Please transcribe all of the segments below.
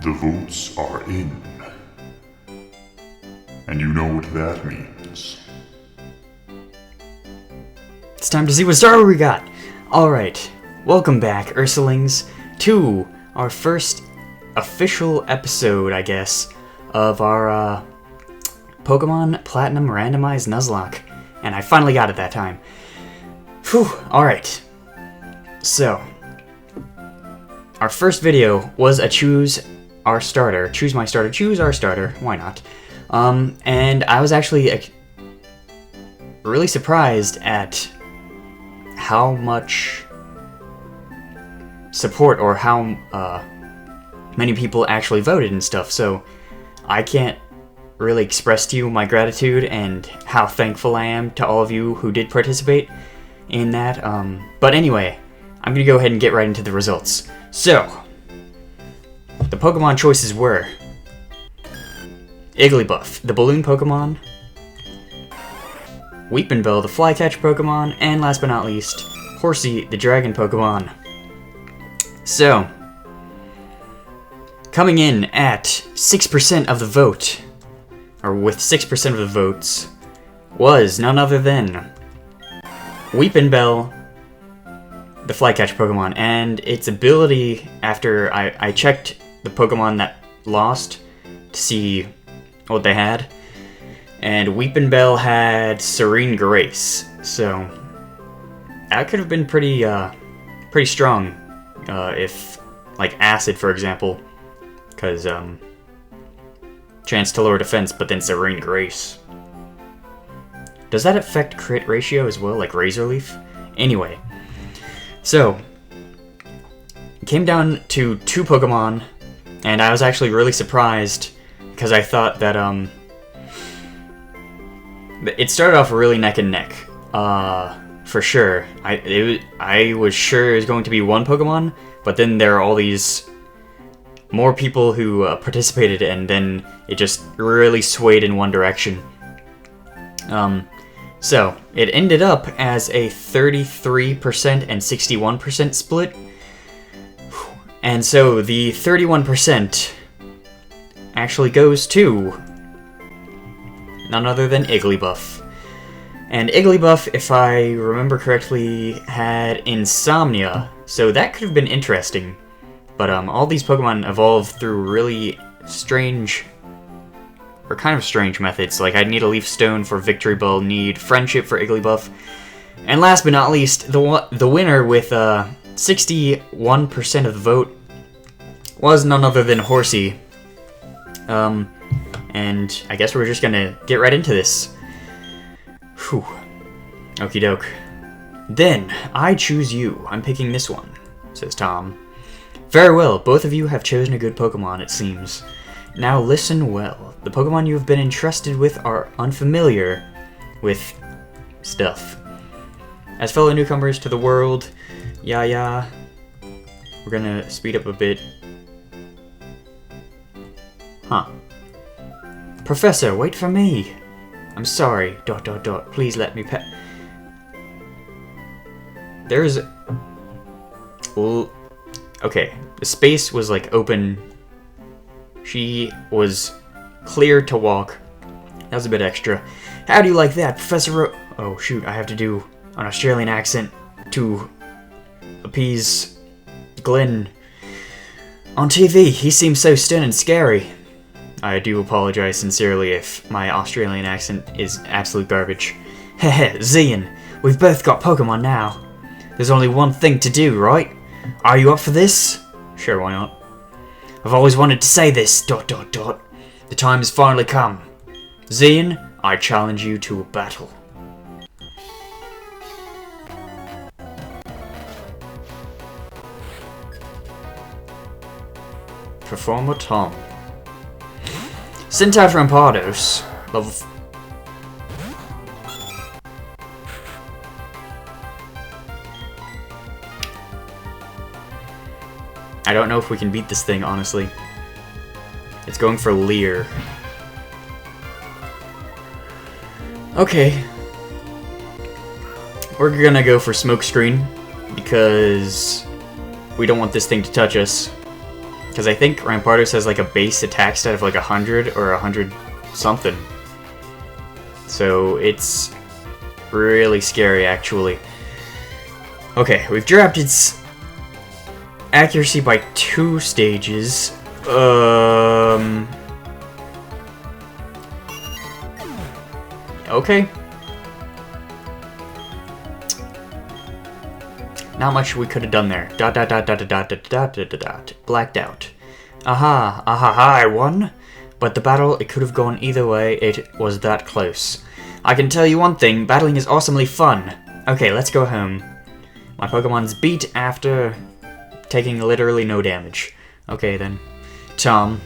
The votes are in. And you know what that means. It's time to see what starter we got! Alright, welcome back, Ursalings, to our first official episode, I guess, of our Pokémon Platinum Randomized Nuzlocke. And I finally got it that time. Whew, alright. So, our first video was a choose our starter, choose my starter, choose our starter, why not? And I was actually really surprised at how much support or how many people actually voted and stuff, so I can't really express to you my gratitude and how thankful I am to all of you who did participate in that. But anyway, I'm gonna go ahead and get right into the results. So, the Pokemon choices were Igglybuff, the balloon Pokemon, Weepinbell, the flycatcher Pokemon, and last but not least, Horsey, the dragon Pokemon. So, coming in at 6% of the vote, or with 6% of the votes, was none other than Weepinbell, the flycatcher Pokemon, and its ability, after I checked the Pokemon that lost to see what they had, and Weepinbell had Serene Grace, so that could have been pretty strong if, like, Acid, for example, because chance to lower defense, but then Serene Grace. Does that affect crit ratio as well, like Razor Leaf? Anyway, so it came down to 2 Pokemon, and I was actually really surprised because I thought that it started off really neck and neck, for sure. I was sure it was going to be 1 Pokemon, but then there are all these more people who participated, and then it just really swayed in one direction. So it ended up as a 33% and 61% split, and so the 31% actually goes to none other than Igglybuff. And Igglybuff, if I remember correctly, had Insomnia, so that could have been interesting. But all these Pokemon evolved through really strange, or kind of strange methods. Like, I'd need a Leaf Stone for Victory Bell, need Friendship for Igglybuff. And last but not least, the winner with 61% of the vote was none other than Horsey. And I guess we're just gonna get right into this. Whew. Okie doke. Then, I choose you. I'm picking this one, says Tom. Very well, both of you have chosen a good Pokemon, it seems. Now listen well. The Pokemon you have been entrusted with are unfamiliar with stuff. As fellow newcomers to the world, we're gonna speed up a bit. Huh. Professor, wait for me. I'm sorry, ... Please let me There's... Well... Okay, the space was, like, open. She was clear to walk. That was a bit extra. How do you like that, Professor Oh, shoot, I have to do an Australian accent to appease Glenn. On TV, he seems so stern and scary. I do apologize sincerely if my Australian accent is absolute garbage. Heh, Xean, we've both got Pokemon now. There's only one thing to do, right? Are you up for this? Sure, why not? I've always wanted to say this, ... The time has finally come. Xean, I challenge you to a battle. Performer Tom. Sent out from Pardos. Level... I don't know if we can beat this thing, honestly. It's going for Leer. Okay. We're gonna go for Smokescreen, because we don't want this thing to touch us. Because I think Rampardos has like a base attack stat of like 100 or 100 something. So it's really scary, actually. Okay, we've dropped its accuracy by 2 stages. Okay. Not much we could have done there. Dot dot dot dot dot dot dot dot dot dot. Blacked out. Aha, I won. But the battle, it could have gone either way. It was that close. I can tell you one thing, battling is awesomely fun. Okay, let's go home. My Pokemon's beat after taking literally no damage. Okay then. Tom.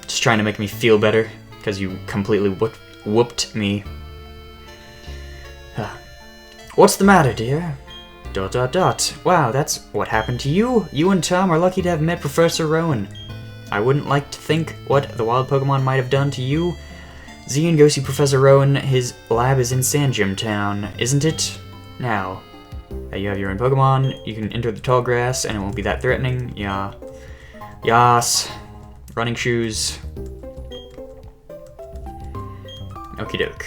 Just trying to make me feel better, because you completely whooped me. What's the matter, dear? Dot dot dot. Wow, that's what happened to you. You and Tom are lucky to have met Professor Rowan. I wouldn't like to think what the wild Pokemon might have done to you. Xean, go see Professor Rowan. His lab is in Sandgem Town, isn't it? Now, that you have your own Pokemon, you can enter the tall grass and it won't be that threatening. Yeah. Yas. Running shoes. Okie doke.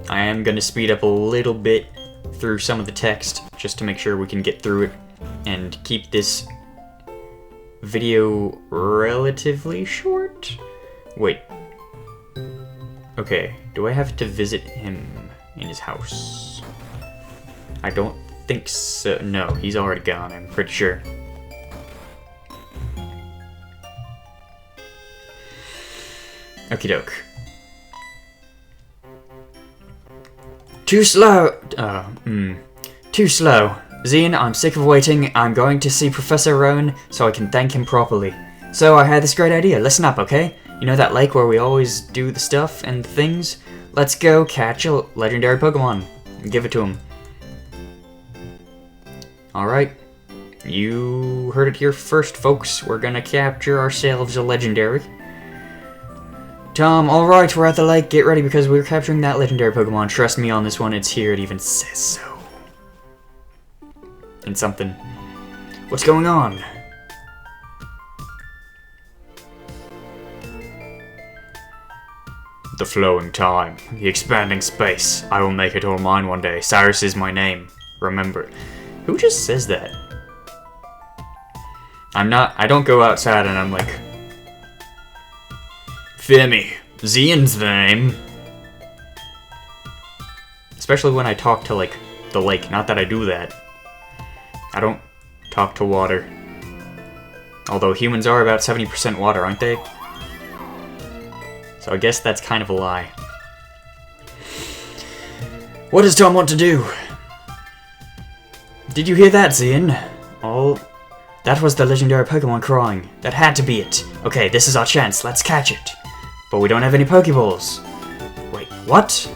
I am gonna speed up a little bit through some of the text just to make sure we can get through it and keep this video relatively short. Wait. Okay, do I have to visit him in his house? I don't think so. No, he's already gone, I'm pretty sure. Okie doke. Too slow! Too slow. Xean, I'm sick of waiting. I'm going to see Professor Rowan so I can thank him properly. So I had this great idea. Listen up, okay? You know that lake where we always do the stuff and things? Let's go catch a legendary Pokemon and give it to him. Alright. You heard it here first, folks. We're gonna capture ourselves a legendary. Tom, alright, we're at the lake. Get ready because we're capturing that legendary Pokemon. Trust me on this one, it's here. It even says so. And something. What's going on? The flowing time. The expanding space. I will make it all mine one day. Cyrus is my name. Remember. Who just says that? I don't go outside and I'm like... Fear me. Xean's the name. Especially when I talk to, like, the lake. Not that I do that. I don't talk to water. Although humans are about 70% water, aren't they? So I guess that's kind of a lie. What does Tom want to do? Did you hear that, Xean? Oh, that was the legendary Pokemon crying. That had to be it. Okay, this is our chance. Let's catch it. But we don't have any Pokeballs. Wait, what?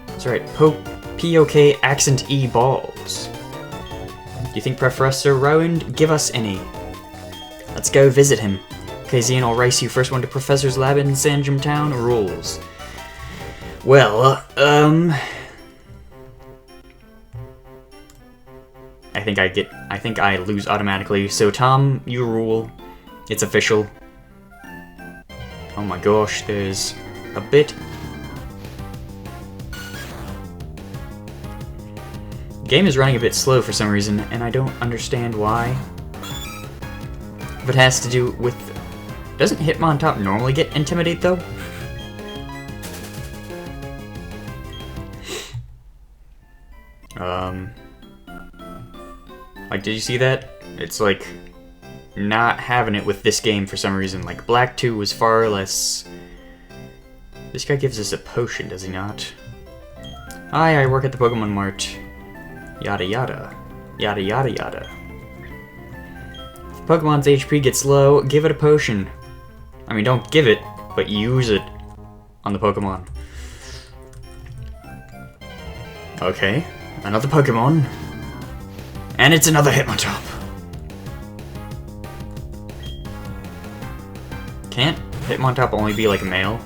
That's right, P-O-K accent E balls. Do you think Professor Rowan give us any? Let's go visit him. Okay, Xean, I'll race you. First one to Professor's lab in Sandgem Town. Rules. Well, I think I lose automatically. So Tom, you rule. It's official. Oh my gosh, there's a bit. The game is running a bit slow for some reason, and I don't understand why. If it has to do with... Doesn't Hitmontop normally get Intimidate, though? Like, did you see that? It's like... not having it with this game for some reason. Like, Black 2 was far less... This guy gives us a potion, does he not? Hi, I work at the Pokemon Mart. Yada yada. Yada yada yada. If Pokemon's HP gets low, give it a potion. I mean, don't give it, but use it on the Pokemon. Okay, another Pokemon. And it's another Hitmontop. Can't Hitmontop only be like a male?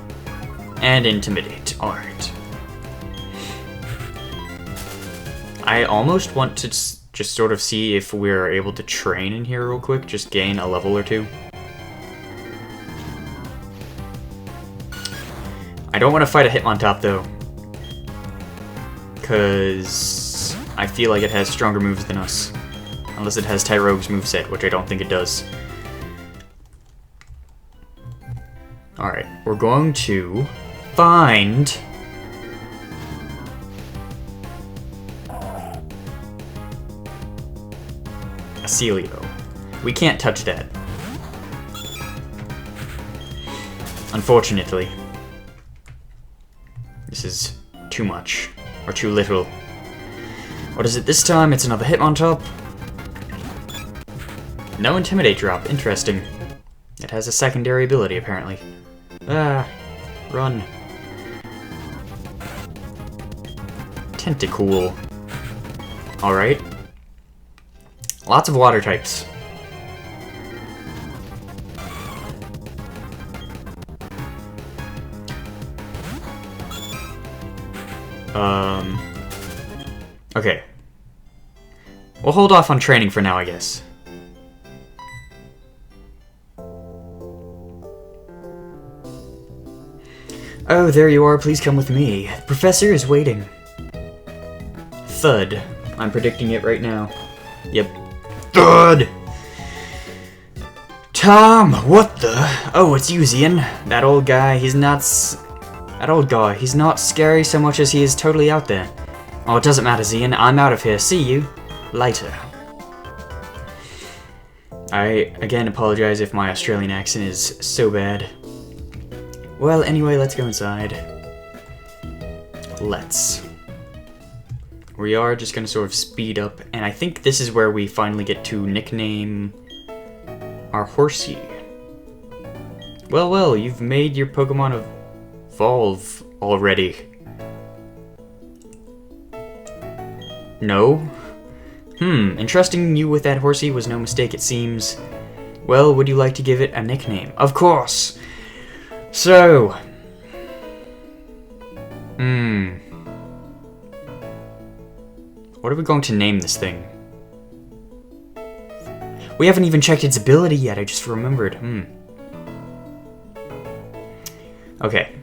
And Intimidate, alright. I almost want to just sort of see if we're able to train in here real quick, just gain a level or two. I don't want to fight a Hitmontop though, because I feel like it has stronger moves than us. Unless it has Tyrogue's moveset, which I don't think it does. Alright, we're going to find a Celio. We can't touch that. Unfortunately. This is too much. Or too little. What is it this time? It's another Hitmontop. No Intimidate drop. Interesting. It has a secondary ability, apparently. Ah. Run. Tentacool. Alright. Lots of water types. Okay. We'll hold off on training for now, I guess. Oh, there you are. Please come with me. The professor is waiting. Thud. I'm predicting it right now. Yep. Thud! Tom, what the? Oh, it's you, Xean. That old guy, he's not scary so much as he is totally out there. Oh, it doesn't matter, Xean. I'm out of here. See you later. I, again, apologize if my Australian accent is so bad. Well, anyway, let's go inside. Let's. We are just gonna sort of speed up, and I think this is where we finally get to nickname our horsey. Well, well, you've made your Pokemon evolve already. No? Entrusting you with that horsey was no mistake, it seems. Well, would you like to give it a nickname? Of course! So... what are we going to name this thing? We haven't even checked its ability yet, I just remembered. Okay.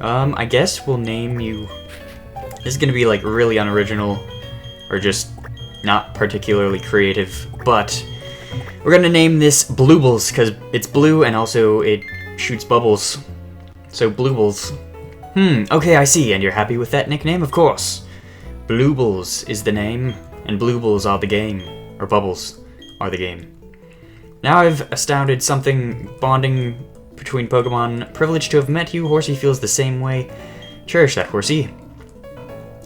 I guess we'll name you... This is gonna be, like, really unoriginal, or just not particularly creative, but we're gonna name this Bluebles, because it's blue and also it shoots bubbles. So, Bluebles. Okay, I see, and you're happy with that nickname? Of course. Bluebles is the name, and Bluebles are the game. Or bubbles are the game. Now I've astounded something bonding between Pokemon. Privileged to have met you. Horsey feels the same way. Cherish that, Horsey.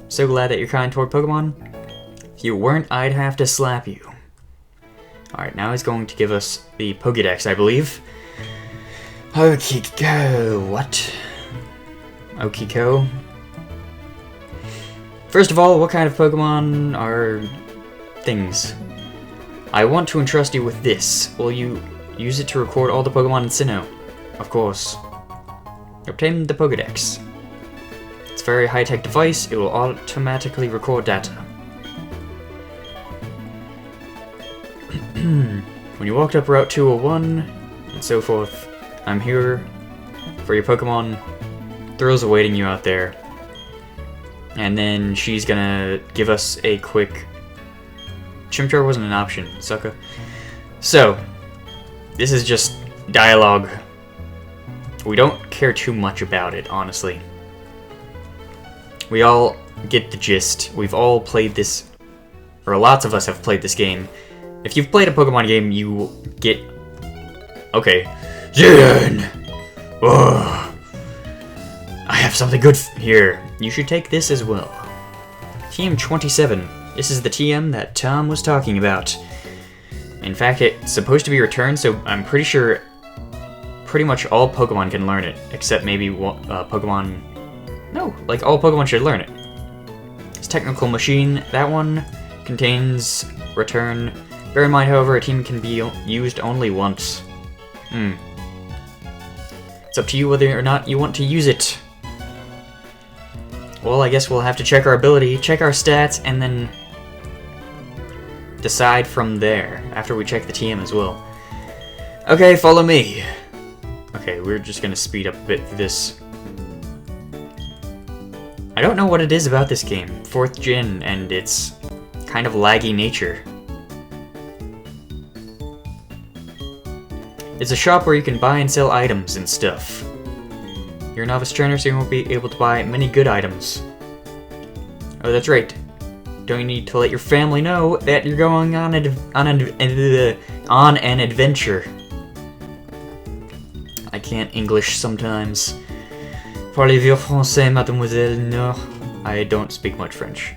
So glad that you're kind toward Pokemon. If you weren't, I'd have to slap you. Alright, now he's going to give us the Pokédex, I believe. Okiko, what? Okiko. First of all, what kind of Pokemon are things? I want to entrust you with this. Will you use it to record all the Pokemon in Sinnoh? Of course. Obtain the Pokédex. It's a very high-tech device. It will automatically record data. When you walked up Route 201, and so forth, I'm here for your Pokemon. Thrill's awaiting you out there. And then she's gonna give us a quick... Chimchar wasn't an option, sucker. So, this is just dialogue. We don't care too much about it, honestly. We all get the gist. We've all played this, or lots of us have played this game. If you've played a Pokemon game, you get... Okay. Xean! Oh. I have something good here. You should take this as well. TM27. This is the TM that Tom was talking about. In fact, it's supposed to be returned, so I'm pretty sure pretty much all Pokemon can learn it, except maybe Pokemon... No, like all Pokemon should learn it. It's Technical Machine. That one contains return. Bear in mind, however, a team can be used only once. It's up to you whether or not you want to use it. well, I guess we'll have to check our ability, check our stats, and then decide from there, after we check the TM as well. Okay, follow me. Okay, we're just gonna speed up a bit through this. I don't know what it is about this game, 4th gen, and its kind of laggy nature. It's a shop where you can buy and sell items and stuff. You're a novice trainer, so you won't be able to buy many good items. Oh, that's right. Don't you need to let your family know that you're going on an adventure? I can't English sometimes. Parlez-vous français, mademoiselle? No, I don't speak much French.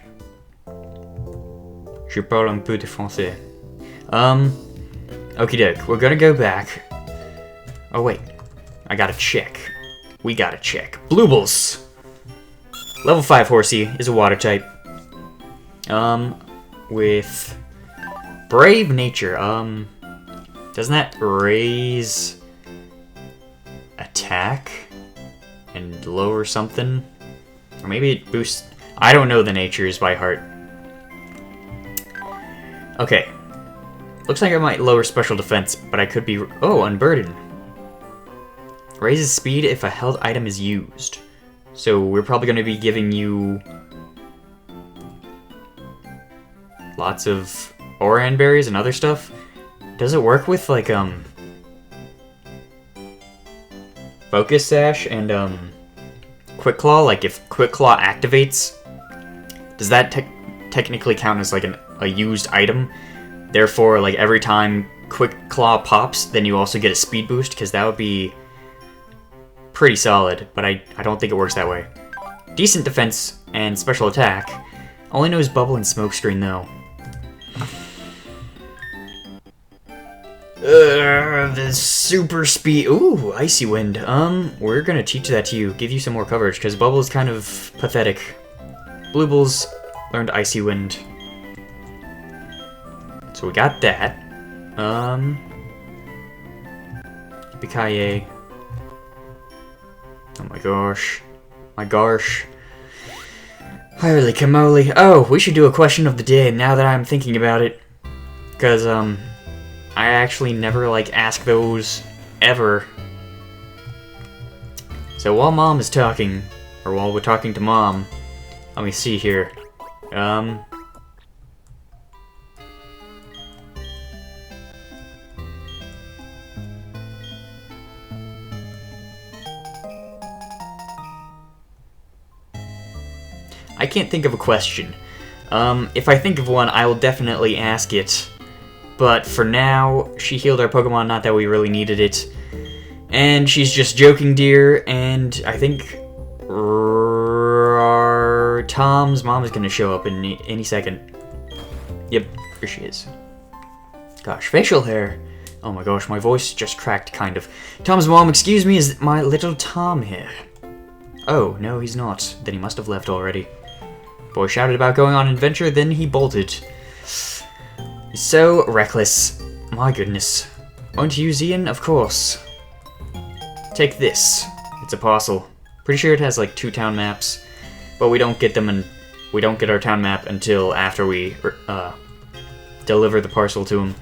Je parle un peu de français. Okie doke, we're gonna go back. Oh wait, I gotta check. We gotta check. Bluebles! Level 5 Horsey is a water type. With Brave Nature, doesn't that raise attack and lower something? Or maybe it boosts... I don't know the natures by heart. Okay. Looks like I might lower special defense, but I could be... Oh, Unburden. Raises speed if a held item is used. So we're probably going to be giving you lots of Oran berries and other stuff. Does it work with, like, Focus Sash and, Quick Claw? Like, if Quick Claw activates, does that technically count as, like, a used item? Therefore, like, every time Quick Claw pops, then you also get a speed boost, because that would be pretty solid, but I don't think it works that way. Decent defense and special attack. Only knows Bubble and Smokescreen, though. The super speed. Ooh, Icy Wind. We're gonna teach that to you. Give you some more coverage, because Bubble is kind of pathetic. Bluebles learned Icy Wind. So we got that. Yippee-ki-yay. Oh my gosh. My gosh. Holy camole. Oh, we should do a question of the day now that I'm thinking about it. Because, I actually never, like, ask those ever. So while Mom is talking, or while we're talking to Mom, let me see here. I can't think of a question. If I think of one, I will definitely ask it. But for now, she healed our Pokemon, not that we really needed it. And she's just joking, dear, and I think Tom's mom is gonna show up in any second. Yep, here she is. Gosh, facial hair. Oh my gosh, my voice just cracked, kind of. Tom's mom, excuse me, is my little Tom here? Oh, no, he's not. Then he must have left already. Boy shouted about going on an adventure, then he bolted. So reckless. My goodness. Won't you, Xean? Of course. Take this. It's a parcel. Pretty sure it has like 2 town maps, but we don't get them, and we don't get our town map until after we deliver the parcel to him.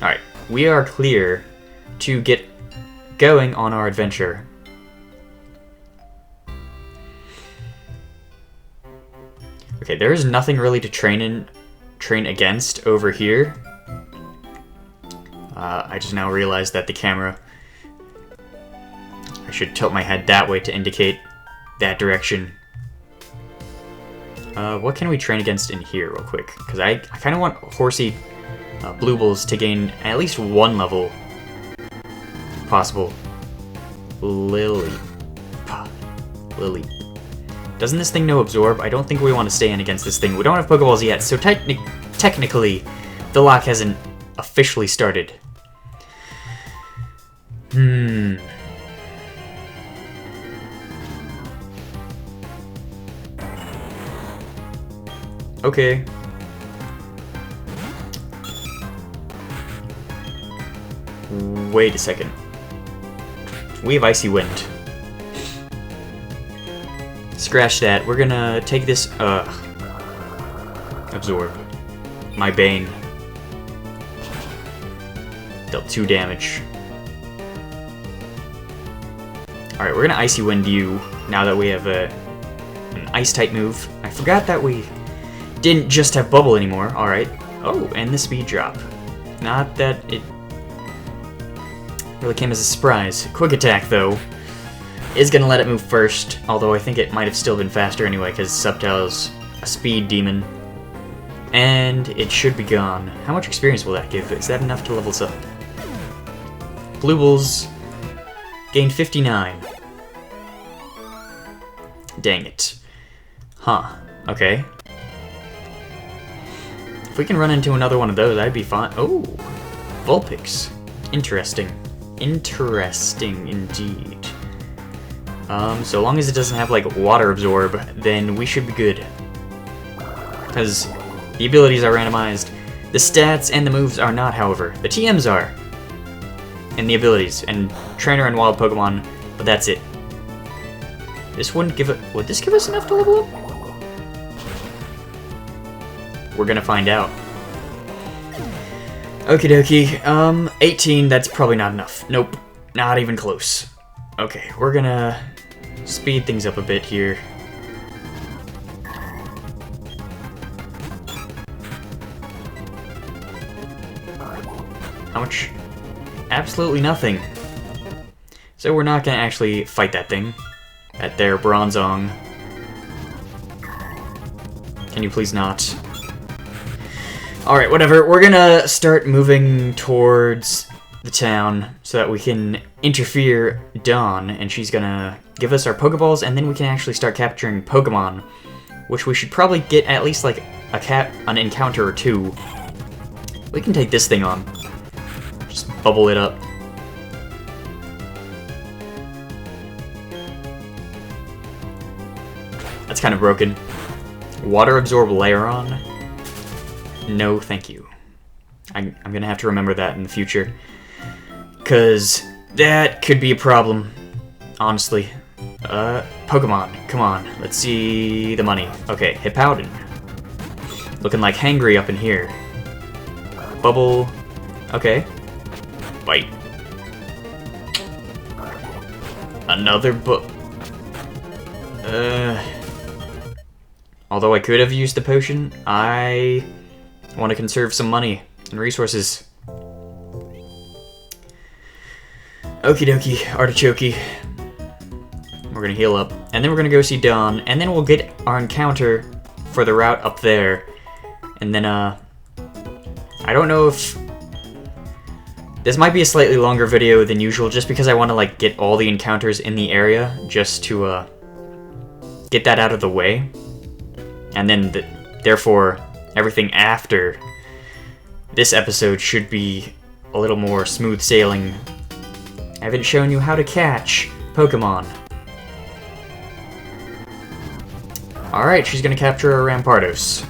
All right, we are clear to get going on our adventure. Okay, there is nothing really to train against over here. I just now realized that the camera... I should tilt my head that way to indicate that direction. What can we train against in here real quick? Because I kind of want Horsey Bluebles to gain at least 1 level. If possible. Lily. Doesn't this thing know Absorb? I don't think we want to stay in against this thing. We don't have Pokeballs yet, so technically, the lock hasn't officially started. Okay. Wait a second. We have Icy Wind. Scratch that. We're gonna take this, absorb. My Bane. Dealt 2 damage. Alright, we're gonna Icy Wind you now that we have an Ice-type move. I forgot that we didn't just have Bubble anymore. Alright. Oh, and the speed drop. Not that it really came as a surprise. Quick Attack, though, is gonna let it move first, although I think it might have still been faster anyway, because Subtile's a speed demon. And it should be gone. How much experience will that give? Is that enough to level us up? Bluebles gained 59. Dang it. Huh. Okay. If we can run into another one of those, that'd be fine. Oh! Vulpix. Interesting. Interesting indeed. So long as it doesn't have, like, Water Absorb, then we should be good. Because the abilities are randomized. The stats and the moves are not, however. The TMs are. And the abilities. And Trainer and Wild Pokemon, but that's it. This wouldn't give it... Would this give us enough to level up? We're gonna find out. Okie dokie. 18, that's probably not enough. Nope. Not even close. Okay, we're gonna speed things up a bit here. How much? Absolutely nothing. So we're not gonna actually fight that thing. At their Bronzong. Can you please not? Alright, whatever. We're gonna start moving towards the town so that we can interfere Dawn, and she's gonna give us our Pokeballs, and then we can actually start capturing Pokemon, which we should probably get at least like an encounter or 2. We can take this thing on. Just bubble it up. That's kind of broken. Water Absorb Lairon? No, thank you. I'm gonna have to remember that in the future. Because that could be a problem, honestly. Pokemon, come on. Let's see the money. Okay, Hippowdon. Looking like hangry up in here. Bubble. Okay. Bite. Another although I could have used the potion, I want to conserve some money and resources. Okie dokie, Artichoke. We're gonna heal up, and then we're gonna go see Dawn, and then we'll get our encounter for the route up there. And then, I don't know if... This might be a slightly longer video than usual, just because I want to, like, get all the encounters in the area, just to, get that out of the way. And then, therefore, everything after this episode should be a little more smooth sailing. I haven't shown you how to catch Pokemon. Alright, she's gonna capture a Rampardos.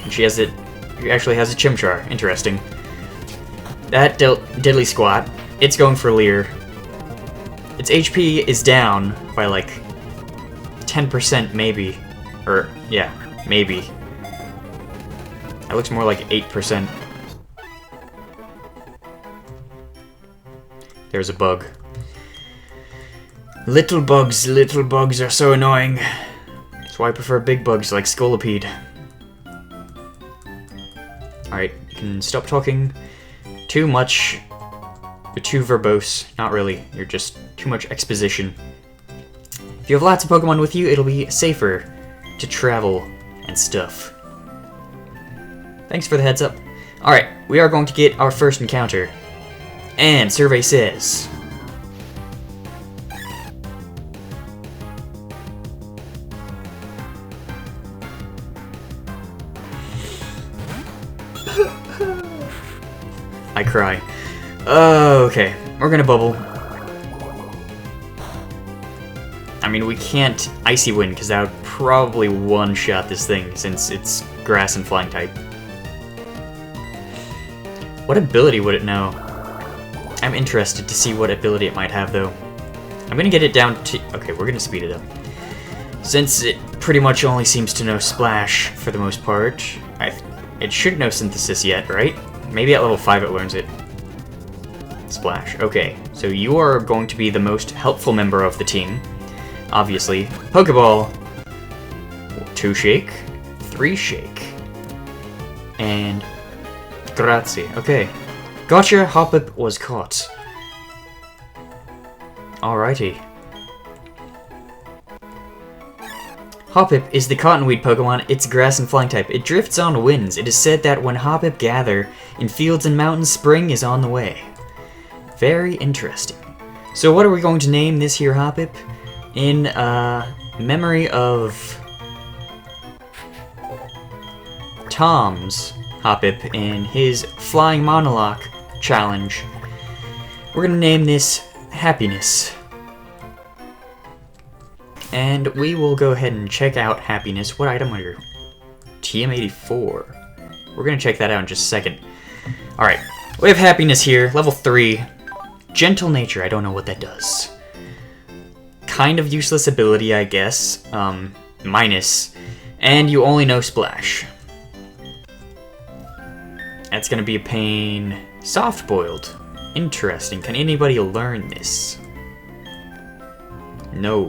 And she actually has a Chimchar. Interesting. That dealt Diddly Squat. It's going for Leer. Its HP is down by like 10% maybe. Or, yeah, maybe. That looks more like 8%. There's a bug. Little bugs are so annoying. That's why I prefer big bugs like Scolipede. Alright, you can stop talking too much. You're too verbose. Not really. You're just too much exposition. If you have lots of Pokemon with you, it'll be safer to travel and stuff. Thanks for the heads up. Alright, we are going to get our first encounter. And survey says... I cry. Okay, we're gonna bubble. I mean, we can't Icy Wind, because that would probably one-shot this thing, since it's Grass and Flying type. What ability would it know? I'm interested to see what ability it might have, though. I'm gonna get it down to... Okay, we're gonna speed it up. Since it pretty much only seems to know Splash for the most part, it should know Synthesis yet, right? Maybe at level 5 it learns it. Splash. Okay, so you are going to be the most helpful member of the team. Obviously. Pokeball. 2 shake. 3 shake. And... Grazie. Okay. Gotcha, Hoppip was caught. Alrighty. Hoppip is the cottonweed Pokemon. It's grass and flying type. It drifts on winds. It is said that when Hoppip gather in fields and mountains, spring is on the way. Very interesting. So what are we going to name this here Hoppip? In memory of Tom's Hoppip in his Flying Monologue challenge. We're gonna name this Happiness. And we will go ahead and check out Happiness. What item are you? TM84. We're gonna check that out in just a second. Alright, we have Happiness here, level 3. Gentle Nature, I don't know what that does. Kind of useless ability, I guess. Minus. And you only know Splash. That's gonna be a pain. Soft-boiled. Interesting. Can anybody learn this? No.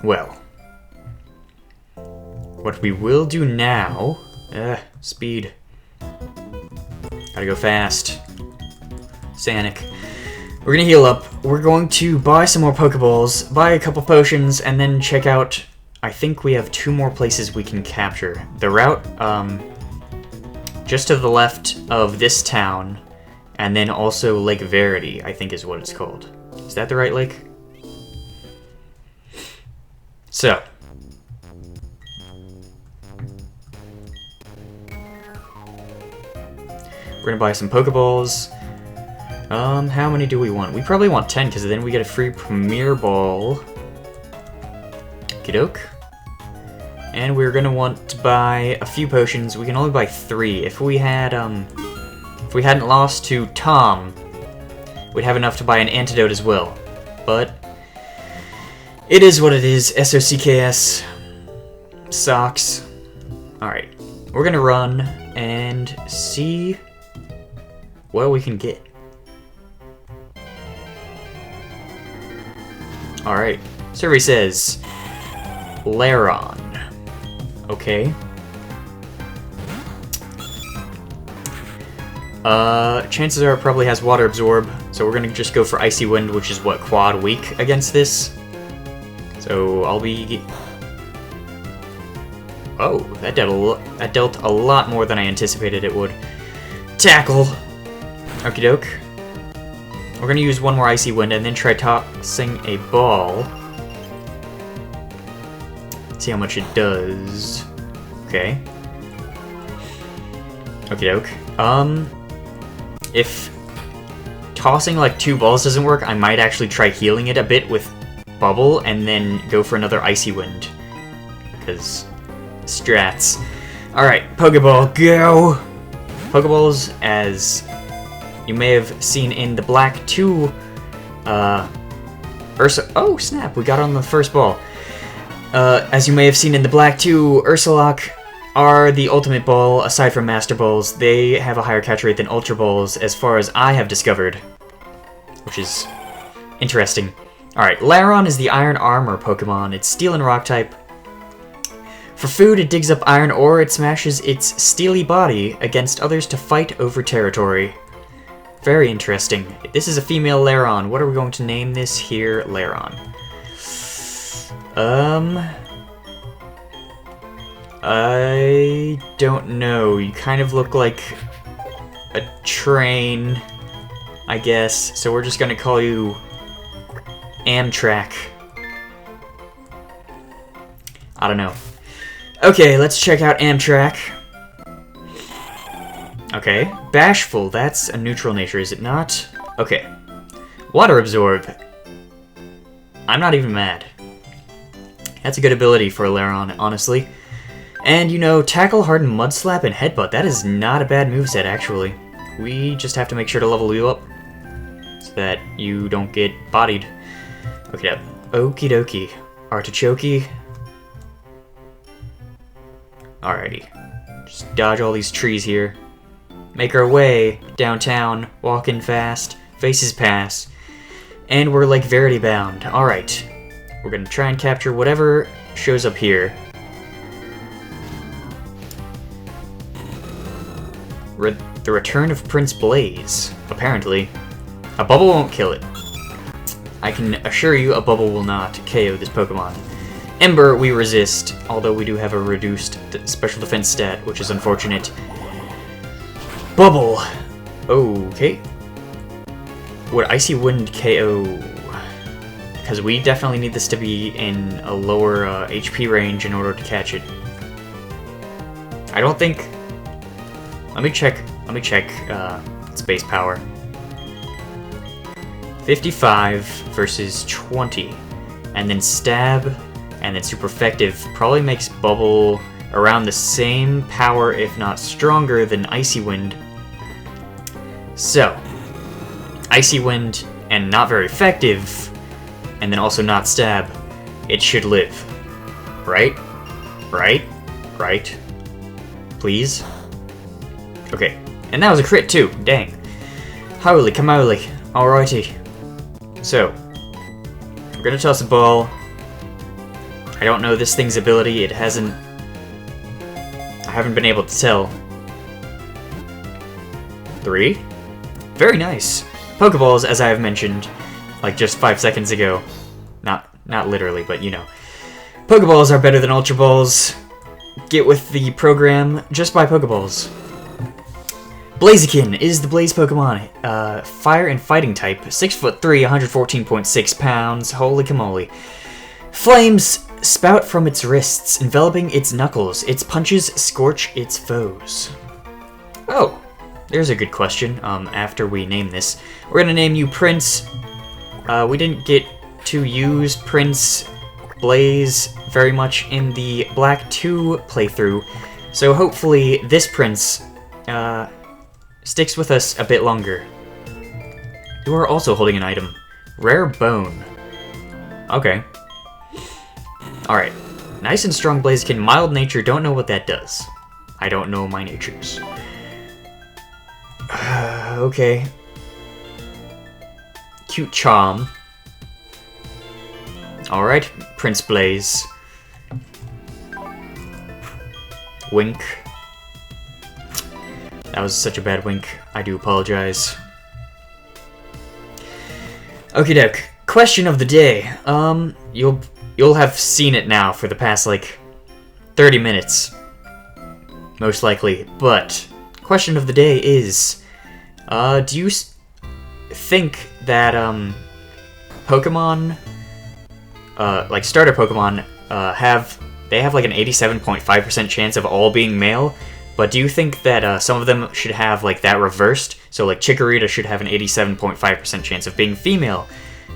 Well. What we will do now... speed. Gotta go fast. Sanic. We're gonna heal up. We're going to buy some more Pokeballs, buy a couple potions, and then check out... I think we have 2 more places we can capture. The route, just to the left of this town, and then also Lake Verity, I think is what it's called. Is that the right lake? So. We're gonna buy some Pokeballs. How many do we want? We probably want 10, because then we get a free Premier Ball. Okey-doke. And we're gonna want to buy a few potions. We can only buy 3. If we had, if we hadn't lost to Tom, we'd have enough to buy an antidote as well. But it is what it is. SOCKS. Socks. Alright. We're gonna run and see what we can get. Alright. Survey says Lairon. Okay. Chances are it probably has Water Absorb, so we're gonna just go for Icy Wind, which is what, quad weak against this. So I'll be... Oh, that dealt a lot more than I anticipated it would. Tackle! Okie doke. We're gonna use one more Icy Wind and then try tossing a ball. See how much it does. Okay. Okie doke. If tossing like 2 balls doesn't work, I might actually try healing it a bit with Bubble and then go for another Icy Wind. Because strats. Alright, Pokeball, go! Pokeballs, as you may have seen in the Black 2, Ursa... Oh, snap, we got on the first ball. As you may have seen in the Black 2, Ursalings are the ultimate ball. Aside from Master Balls, they have a higher catch rate than Ultra Balls, as far as I have discovered. Which is interesting. Alright, Lairon is the Iron Armor Pokemon. It's Steel and Rock type. For food, it digs up iron ore. It smashes its steely body against others to fight over territory. Very interesting. This is a female Lairon. What are we going to name this here? Lairon. I don't know. You kind of look like a train, I guess. So we're just gonna call you Amtrak. I don't know. Okay, let's check out Amtrak. Okay, Bashful, that's a neutral nature, is it not? Okay. Water Absorb. I'm not even mad. That's a good ability for a Lairon, honestly. And, you know, Tackle, Harden, Mud Slap, and Headbutt. That is not a bad moveset, actually. We just have to make sure to level you up. So that you don't get bodied. Okay, okie dokie. Artichoke. Alrighty. Just dodge all these trees here. Make our way downtown, walking fast, faces pass, and we're like Verity bound. Alright. We're gonna try and capture whatever shows up here. The return of Prince Blaze, apparently. A bubble won't kill it. I can assure you a bubble will not KO this Pokemon. Ember, we resist, although we do have a reduced special defense stat, which is unfortunate. Bubble! Okay. Would Icy Wind KO? Because we definitely need this to be in a lower HP range in order to catch it. I don't think... Let me check its base power. 55 versus 20. And then Stab, and then Super Effective probably makes Bubble around the same power, if not stronger, than Icy Wind. So, Icy Wind and not very effective, and then also not Stab. It should live. Right? Right? Right? Please? Okay. And that was a crit too. Dang. Holy camole. Alrighty. So, we're gonna toss a ball. I don't know this thing's ability. I haven't been able to tell. 3? Very nice. Pokeballs, as I have mentioned, like just 5 seconds ago. Not literally, but you know. Pokeballs are better than Ultra Balls. Get with the program. Just buy Pokeballs. Blaziken is the Blaze Pokemon. Fire and Fighting type. 6'3", 114.6 pounds. Holy camole. Flames spout from its wrists, enveloping its knuckles. Its punches scorch its foes. Oh, there's a good question. After we name this, we're gonna name you Prince. We didn't get to use Prince Blaze very much in the Black 2 playthrough, so hopefully this Prince sticks with us a bit longer. You are also holding an item. Rare Bone. Okay. Alright. Nice and strong Blaziken. Mild nature. Don't know what that does. I don't know my natures. Okay. Cute Charm. Alright. Prince Blaze. Wink. That was such a bad wink. I do apologize. Okie doke. Question of the day. You'll have seen it now for the past like 30 minutes. Most likely. But question of the day is, do you think that Pokemon, like starter Pokemon, have like an 87.5% chance of all being male? But do you think that some of them should have like that reversed? So like Chikorita should have an 87.5% chance of being female,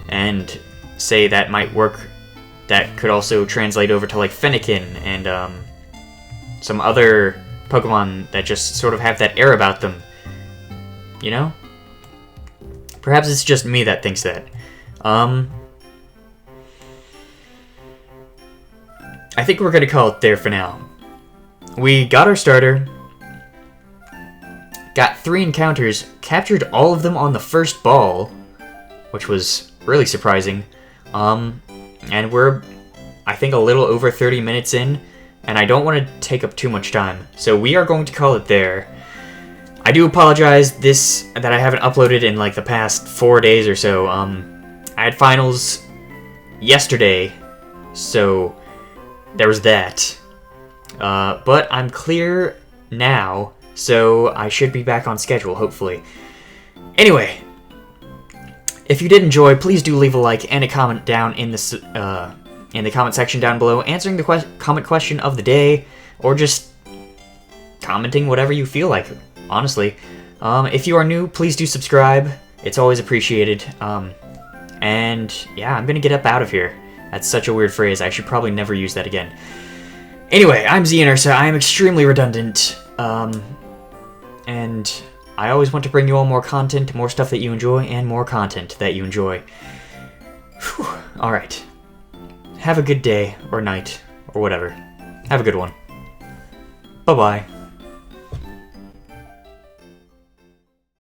and say that might work. That could also translate over to like Fennekin and some other Pokemon that just sort of have that air about them. You know? Perhaps it's just me that thinks that. I think we're gonna call it there for now. We got our starter, got 3 encounters, captured all of them on the first ball, which was really surprising, and we're, I think, a little over 30 minutes in, and I don't want to take up too much time, so we are going to call it there. I do apologize that I haven't uploaded in like the past 4 days or so. I had finals yesterday, so there was that. But I'm clear now, so I should be back on schedule, hopefully. Anyway, if you did enjoy, please do leave a like and a comment down in the comment section down below, answering the comment question of the day, or just commenting whatever you feel like, honestly. If you are new, please do subscribe. It's always appreciated. And yeah, I'm gonna get up out of here. That's such a weird phrase. I should probably never use that again. Anyway, I'm XeanUrsa. I am extremely redundant. And I always want to bring you all more content, more stuff that you enjoy, and more content that you enjoy. Alright. Have a good day, or night, or whatever. Have a good one. Bye-bye.